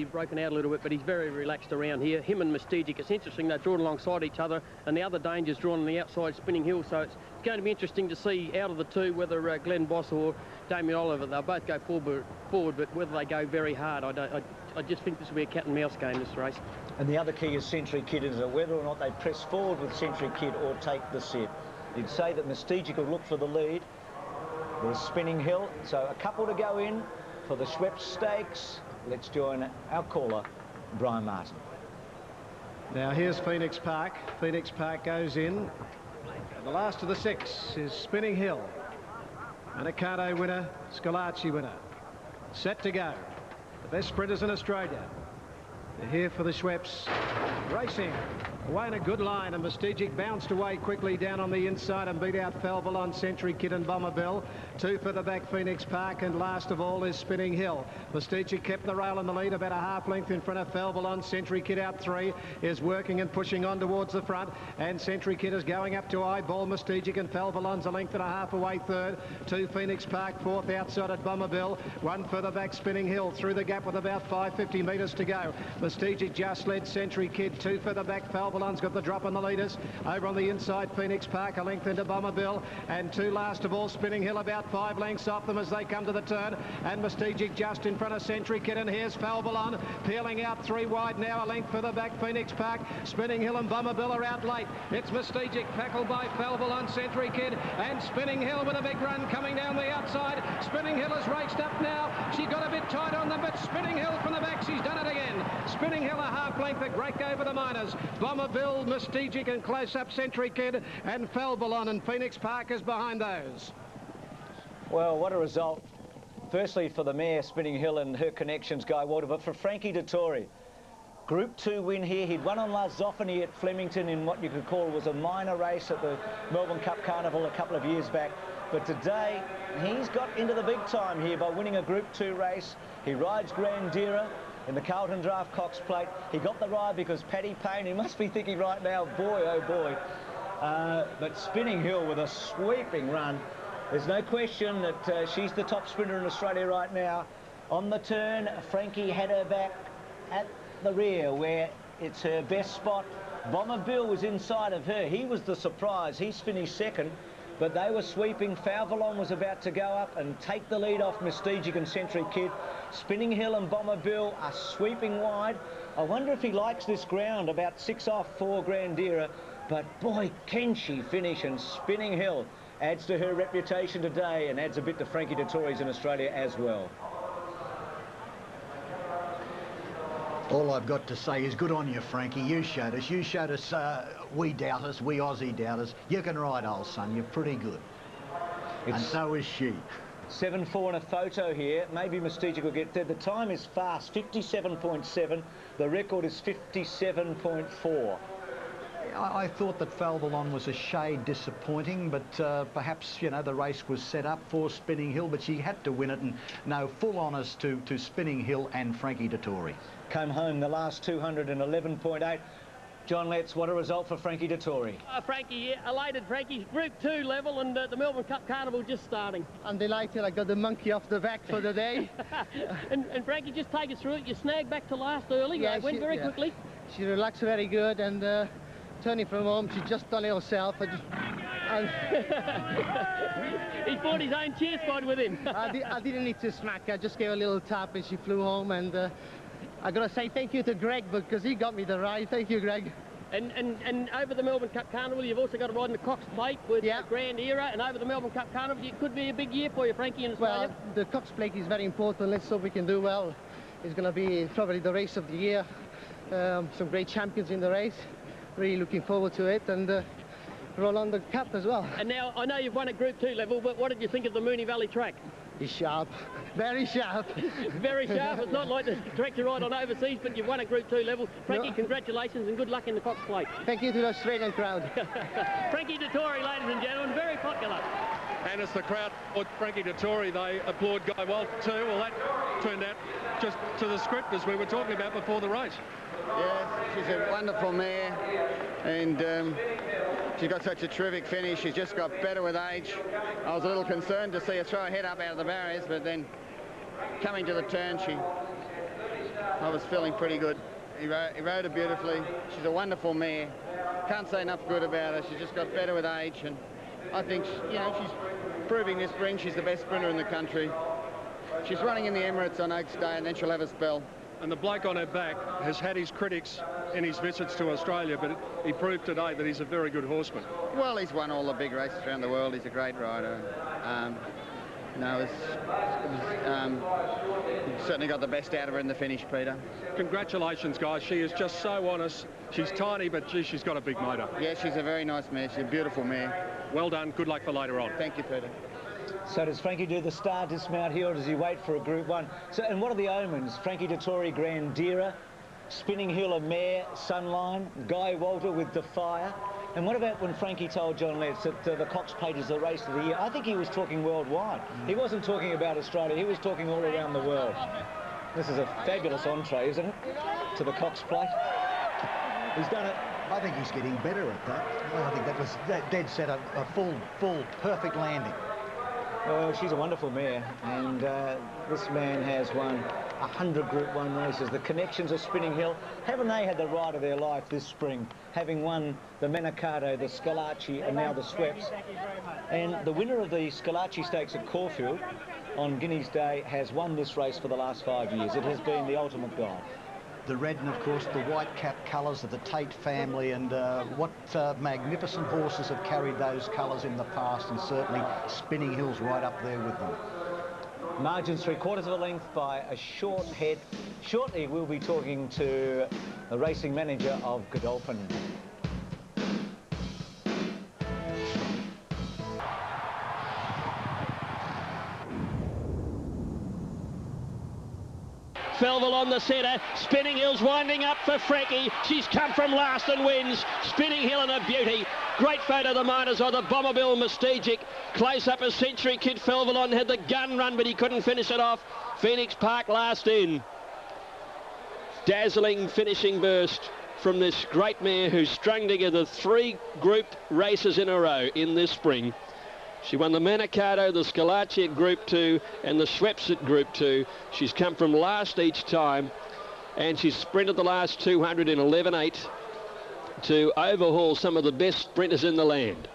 he's broken out a little bit, but he's very relaxed around here. Him and Mystigic, it's interesting, they're drawn alongside each other, and the other danger's drawn on the outside, Spinning Hill, so it's going to be interesting to see out of the two whether Glenn Boss or Damien Oliver, they'll both go forward, but whether they go very hard, I just think this will be a cat and mouse game, this race. And the other key is Century Kid, is whether or not they press forward with Century Kid or take the set. You'd say that Mystigic will look for the lead. There's Spinning Hill, so a couple to go in for the Schweppes Stakes. Let's join our caller, Brian Martin. Now here's Phoenix Park. Phoenix Park goes in. And the last of the 6 is Spinning Hill. Anacardo winner, Scalacci winner. Set to go. The best sprinters in Australia. They're here for the Schweppes. Racing. Away in a good line, and Mystigic bounced away quickly down on the inside and beat out Falvalon, Century Kid and Bomber Bill. 2 for the back, Phoenix Park, and last of all is Spinning Hill. Mystigic kept the rail in the lead, about a half length in front of Falvalon. Century Kid out 3, is working and pushing on towards the front, and Century Kid is going up to eyeball Mystigic, and Falvalon's a length and a half away 3rd. 2 Phoenix Park, 4th outside at Bomber Bill. 1 further back, Spinning Hill, through the gap with about 550 metres to go. Mystigic just led Century Kid. 2 further back, Falvalon's got the drop on the leaders. Over on the inside, Phoenix Park, a length into Bomber Bill, and 2 last of all, Spinning Hill, about 5 lengths off them as they come to the turn, and Mystigic just in front of Century Kid, and here's Falvalon peeling out 3 wide now, a length further back, Phoenix Park. Spinning Hill and Bomber Bill are out late. It's Mystigic tackled by Falvalon, Century Kid, and Spinning Hill with a big run coming down the outside. Spinning Hill has raced up now. She got a bit tight on them, but Spinning Hill from the back, she's done it again. Spinning Hill a half length, a great go for the Miners. Bomber Bill, Mystigic and close up Century Kid, and Falvalon, and Phoenix Park is behind those. Well, what a result. Firstly for the mare, Spinning Hill, and her connections, Guy Walter, but for Frankie Dettori. Group 2 win here. He'd won on La Zoffany at Flemington in what you could call was a minor race at the Melbourne Cup Carnival a couple of years back. But today, he's got into the big time here by winning a Group 2 race. He rides Grandira in the Carlton Draft Cox Plate. He got the ride because Paddy Payne, he must be thinking right now, boy, oh boy. But Spinning Hill with a sweeping run. There's no question that she's the top sprinter in Australia right now. On the turn, Frankie had her back at the rear where it's her best spot. Bomber Bill was inside of her. He was the surprise. He's finished 2nd, but they were sweeping. Falvalon was about to go up and take the lead off Mystigic and Century Kid. Spinning Hill and Bomber Bill are sweeping wide. I wonder if he likes this ground, about 6 off for Grandira, but boy, can she finish, and Spinning Hill adds to her reputation today and adds a bit to Frankie Dettori's in Australia as well. All I've got to say is good on you, Frankie. You showed us, we doubters, we Aussie doubters. You can ride, old son, you're pretty good. And so is she. 7-4 in a photo here. Maybe Mystigic will get there. The time is fast, 57.7. The record is 57.4. I thought that Falvalon was a shade disappointing, but perhaps, you know, the race was set up for Spinning Hill, but she had to win it, and no, full honours to Spinning Hill and Frankie Dettori. Came home the last 211.8. John Letts, what a result for Frankie Dettori. Frankie, yeah, elated Frankie. Group 2 level, and the Melbourne Cup Carnival just starting. I'm delighted. I got the monkey off the back for the day. and Frankie, just take us through it. You snagged back to last early. Yeah, went very quickly. She relaxed very good, and turning from home, she just done it herself. He's brought his own cheer squad with him. I didn't need to smack her. I just gave her a little tap and she flew home, and I got to say thank you to Greg because he got me the ride. Thank you, Greg. And over the Melbourne Cup Carnival, you've also got to ride in the Cox Plate with Grandira, and over the Melbourne Cup Carnival, it could be a big year for you, Frankie, in Australia. Well, the Cox Plate is very important. Let's hope we can do well. It's going to be probably the race of the year. Some great champions in the race. Really looking forward to it, and roll on the cup as well. And now, I know you've won at Group 2 level, but what did you think of the Moonee Valley track? It's sharp, very sharp. Very sharp. It's not like the track you ride on overseas, but you've won at Group 2 level. Frankie, congratulations and good luck in the Cox Plate. Thank you to the Australian crowd. Frankie Dettori, ladies and gentlemen, very popular. And as the crowd applaud Frankie Dettori, they applaud Guy Walter too. Well, that turned out just to the script as we were talking about before the race. Yeah, she's a wonderful mare, and she's got such a terrific finish. She's just got better with age. I was a little concerned to see her throw her head up out of the barriers, but then coming to the turn, she I was feeling pretty good. He rode her beautifully. She's a wonderful mare. Can't say enough good about her. She's just got better with age, and I think, you know, she's proving this spring she's the best sprinter in the country. She's running in the Emirates on Oaks Day, and then she'll have a spell. And the bloke on her back has had his critics in his visits to Australia, but he proved today that he's a very good horseman. Well, he's won all the big races around the world. He's a great rider. No, he certainly got the best out of her in the finish, Peter. Congratulations, guys. She is just so honest. She's tiny, but gee, she's got a big motor. Yeah, she's a very nice mare. She's a beautiful mare. Well done. Good luck for later on. Thank you, Peter. So does Frankie do the star dismount here, or does he wait for a Group 1? So, and what are the omens? Frankie Dettori, Grandira, Spinning Hill, a mare, Sunline, Guy Walter with Defier. And what about when Frankie told John Letts that the Cox Plate is the race of the year? I think he was talking worldwide. He wasn't talking about Australia. He was talking all around the world. This is a fabulous entree, isn't it, to the Cox Plate? He's done it. I think he's getting better at that. I think that was dead set, a full, perfect landing. Well, she's a wonderful mare, and this man has won 100 Group 1 races. The connections of Spinning Hill, haven't they had the ride of their life this spring, having won the Manicato, the Scalacci, and now the Sweps? And the winner of the Scalacci Stakes at Caulfield on Guinea's Day has won this race for the last 5 years. It has been the ultimate guide. The red and, of course, the white cap colours of the Tate family, and what magnificent horses have carried those colours in the past, and certainly Spinning Hill's right up there with them. Margins 3/4 of a length by a short head. Shortly we'll be talking to the racing manager of Godolphin. Felville on the centre. Spinning Hill's winding up for Frankie. She's come from last and wins. Spinning Hill and a beauty. Great photo of the miners of the Bomberbill Mystegic. Close up as Century Kid Felville on had the gun run, but he couldn't finish it off. Phoenix Park last in. Dazzling finishing burst from this great mare who's strung together 3 group races in a row in this spring. She won the Manicato, the Scalacci at Group 2 and the Schweppes at Group 2. She's come from last each time, and she's sprinted the last 200 in 11.8 to overhaul some of the best sprinters in the land.